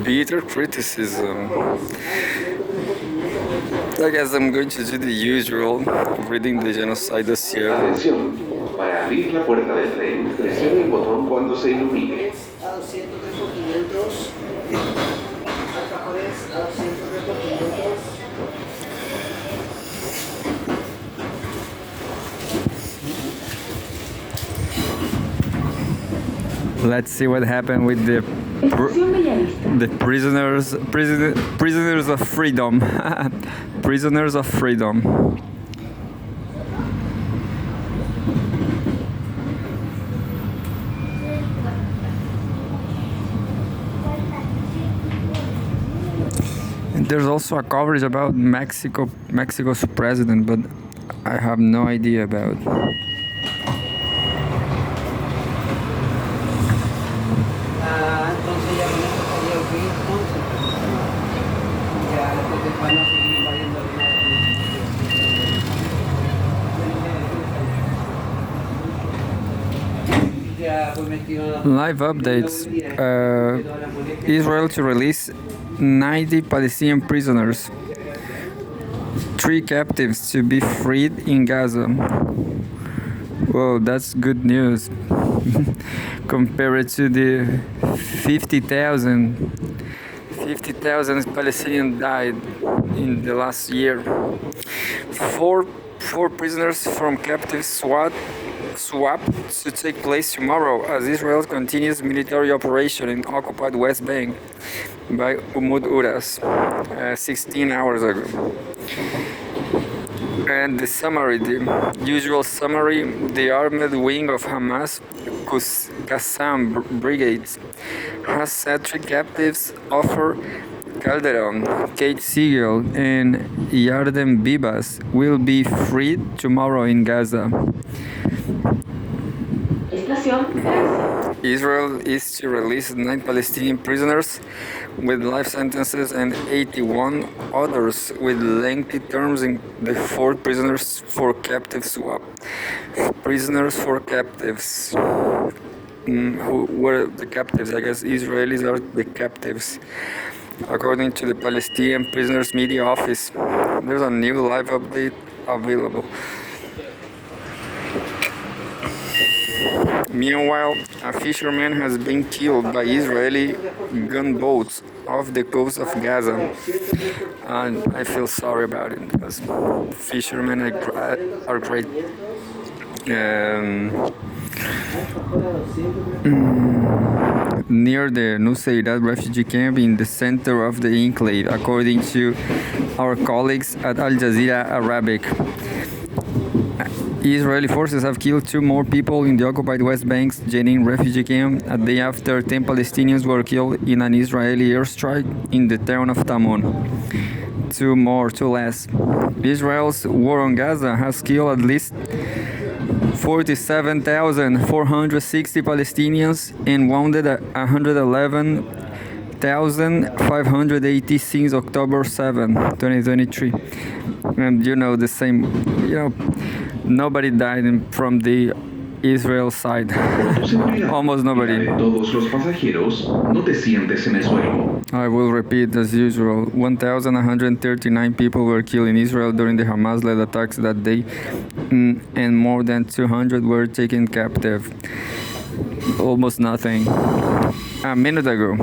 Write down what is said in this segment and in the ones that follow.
bitter criticism. I guess I'm going to do the usual, reading the genocide dossier. Atención, para abrir la puerta del tren, presione el botón cuando se ilumine. Let's see what happened with the prisoners of freedom. Prisoners of freedom. And there's also a coverage about Mexico's president, but I have no idea about. Entonces ya con esto estaría ok, entonces. Ya después de España seguir invadiendo Live updates. Israel to release 90 Palestinian prisoners. 3 captives to be freed in Gaza. Whoa, that's good news. Compared to the 50,000 Palestinians died in the last year. Four prisoners from captive swap to take place tomorrow as Israel continues military operation in occupied West Bank by Umud Uras 16 hours ago. And the usual summary, the armored wing of Hamas Qassam brigades has set 3 captives Ofer Calderon, Kate Siegel, and Yarden Bibas will be freed tomorrow in Gaza. Israel is to release 9 Palestinian prisoners with life sentences and 81 others with lengthy terms in the 4 prisoners for captive swap. Prisoners for captives. Who were the captives? I guess Israelis are the captives. According to the Palestinian Prisoners Media Office, there's a new live update available. Meanwhile, a fisherman has been killed by Israeli gunboats off the coast of Gaza. And I feel sorry about it because fishermen are great. Near the Nuseirat refugee camp in the center of the enclave, according to our colleagues at Al Jazeera Arabic. Israeli forces have killed 2 more people in the occupied West Bank's Jenin refugee camp a day after 10 Palestinians were killed in an Israeli airstrike in the town of Tamon. 2 less. Israel's war on Gaza has killed at least 47,460 Palestinians and wounded 111,580 since October 7, 2023. And the same, nobody died from the Israel side. Almost nobody. Todos los pasajeros, no te sientes en el suelo. I will repeat as usual. 1,139 people were killed in Israel during the Hamas-led attacks that day, and more than 200 were taken captive. Almost nothing. A minute ago.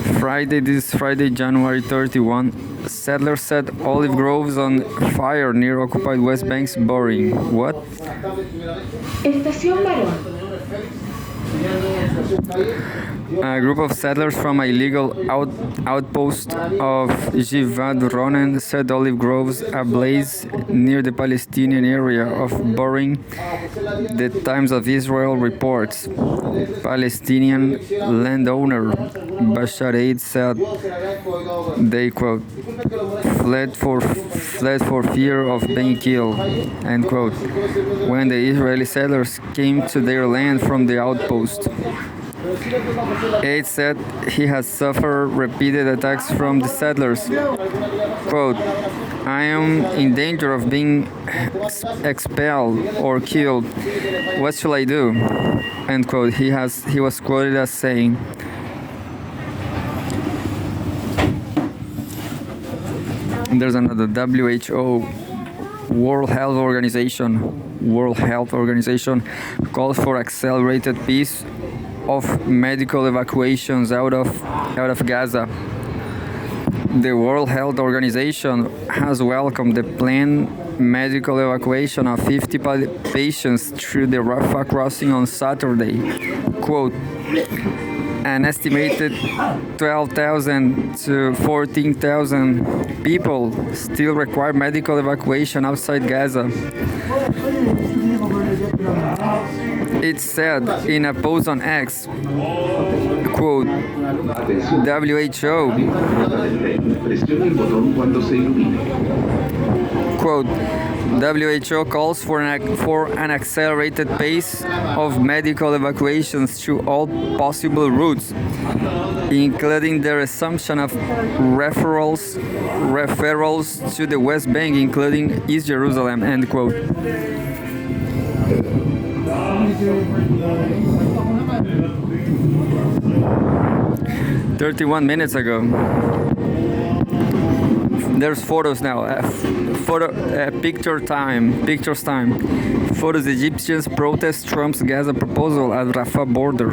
This Friday, January 31, settlers set olive groves on fire near occupied West Bank's Boring. What? Estación Barón. A group of settlers from a illegal outpost of Jivad Ronen set olive groves ablaze near the Palestinian area of Boring, the Times of Israel reports. Palestinian landowner Bashar Eid said they, quote, fled for fear of being killed, end quote, when the Israeli settlers came to their land from the outpost. Aid said he has suffered repeated attacks from the settlers. Quote, I am in danger of being expelled or killed. What shall I do? End quote. He was quoted as saying. And there's another WHO, World Health Organization calls for accelerated pace of medical evacuations out of Gaza. The World Health Organization has welcomed the planned medical evacuation of 50 patients through the Rafah crossing on Saturday. Quote, an estimated 12,000 to 14,000 people still require medical evacuation outside Gaza. It said in a post on X, quote, WHO, Presione el botón cuando se ilumine. quote, WHO calls for an accelerated pace of medical evacuations through all possible routes, including the resumption of referrals to the West Bank, including East Jerusalem, end quote. 31 minutes ago. There's photos now. Pictures time. Photos. Egyptians protest Trump's Gaza proposal at Rafah border.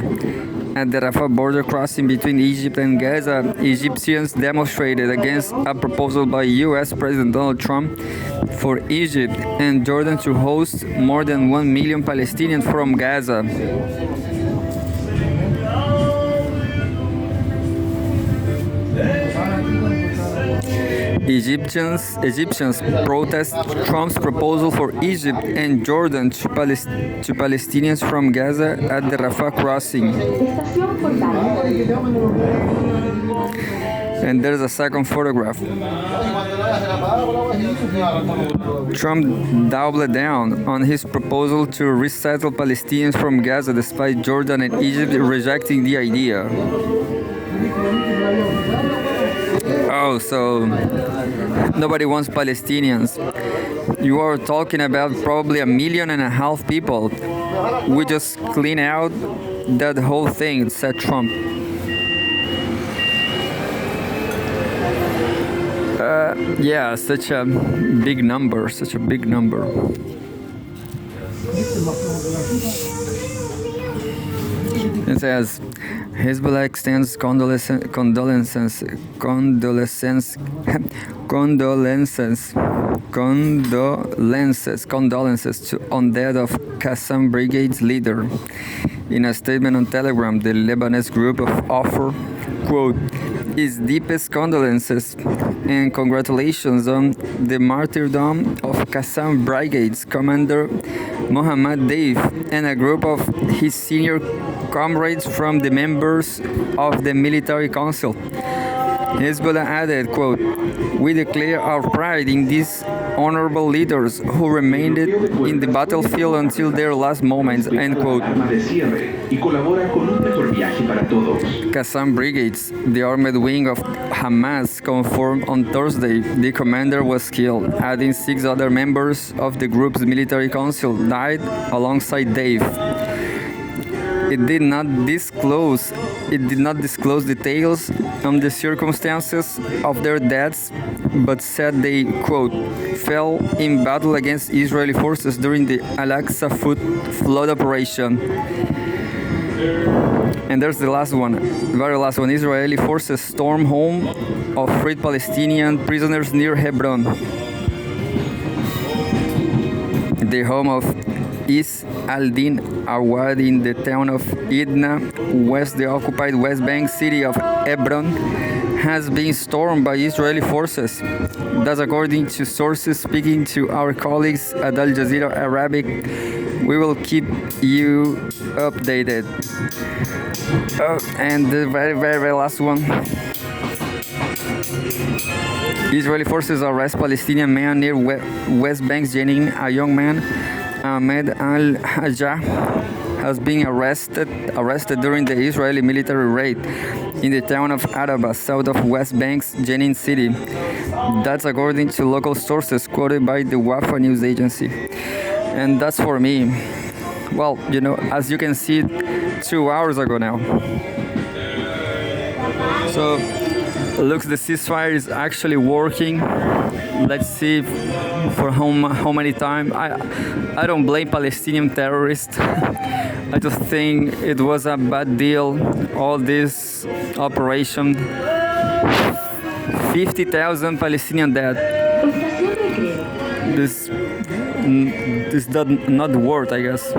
At the Rafah border crossing between Egypt and Gaza, Egyptians demonstrated against a proposal by U.S. President Donald Trump for Egypt and Jordan to host more than 1 million Palestinians from Gaza. Egyptians protest Trump's proposal for Egypt and Jordan to Palestinians from Gaza at the Rafah crossing. Estación Portales. And there's a second photograph. Trump doubled down on his proposal to resettle Palestinians from Gaza despite Jordan and Egypt rejecting the idea. Oh, so nobody wants Palestinians. You are talking about probably 1.5 million people. We just clean out that whole thing, said Trump. Yeah, such a big number. It says, Hezbollah extends condolences on death of Qassam Brigade's leader. In a statement on Telegram, the Lebanese group offered, quote, his deepest condolences and congratulations on the martyrdom of Qassam Brigade's commander Mohammad Deif and a group of his senior comrades from the members of the military council. Hezbollah added, quote, we declare our pride in these honorable leaders who remained in the battlefield until their last moments, end quote. Qassam Brigades, the armored wing of Hamas, confirmed on Thursday the commander was killed, adding 6 other members of the group's military council died alongside Dave. It did not disclose details on the circumstances of their deaths, but said they, quote, fell in battle against Israeli forces during the Al-Aqsa flood operation. And there's the last one, the very last one. Israeli forces storm home of freed Palestinian prisoners near Hebron. The home of Is al-Din Awad in the town of Edna, west the occupied West Bank city of Hebron, has been stormed by Israeli forces. That's according to sources speaking to our colleagues at Al Jazeera Arabic. We will keep you updated. And the very last one. Israeli forces arrest Palestinian man near West Bank Jenin, a young man, Ahmed al-Hajjah, has been arrested during the Israeli military raid in the town of Araba, south of West Bank's Jenin city. That's according to local sources quoted by the Wafa news agency. And that's for me. Well, as you can see, 2 hours ago now. So Looks the ceasefire is actually working. Let's see for how many time. I don't blame Palestinian terrorists. I just think it was a bad deal. All this operation, 50,000 Palestinian dead. Estación Recreo. This does not work, I guess.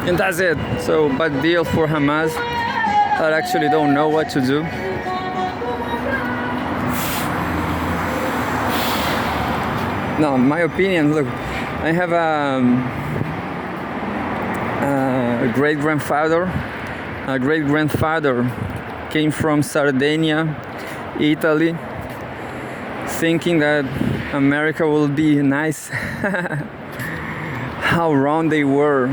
And that's it. So bad deal for Hamas. I actually don't know what to do. No, my opinion, look, I have a great grandfather. A great grandfather came from Sardinia, Italy, thinking that America will be nice. How wrong they were.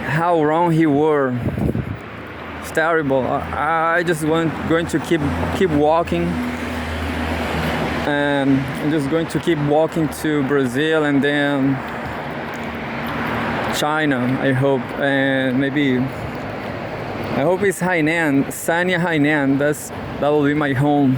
How wrong he were. It's terrible. I just going to keep walking. I'm just going to keep walking to Brazil and then China, I hope, and maybe I hope it's Hainan, Sanya Hainan. That will be my home.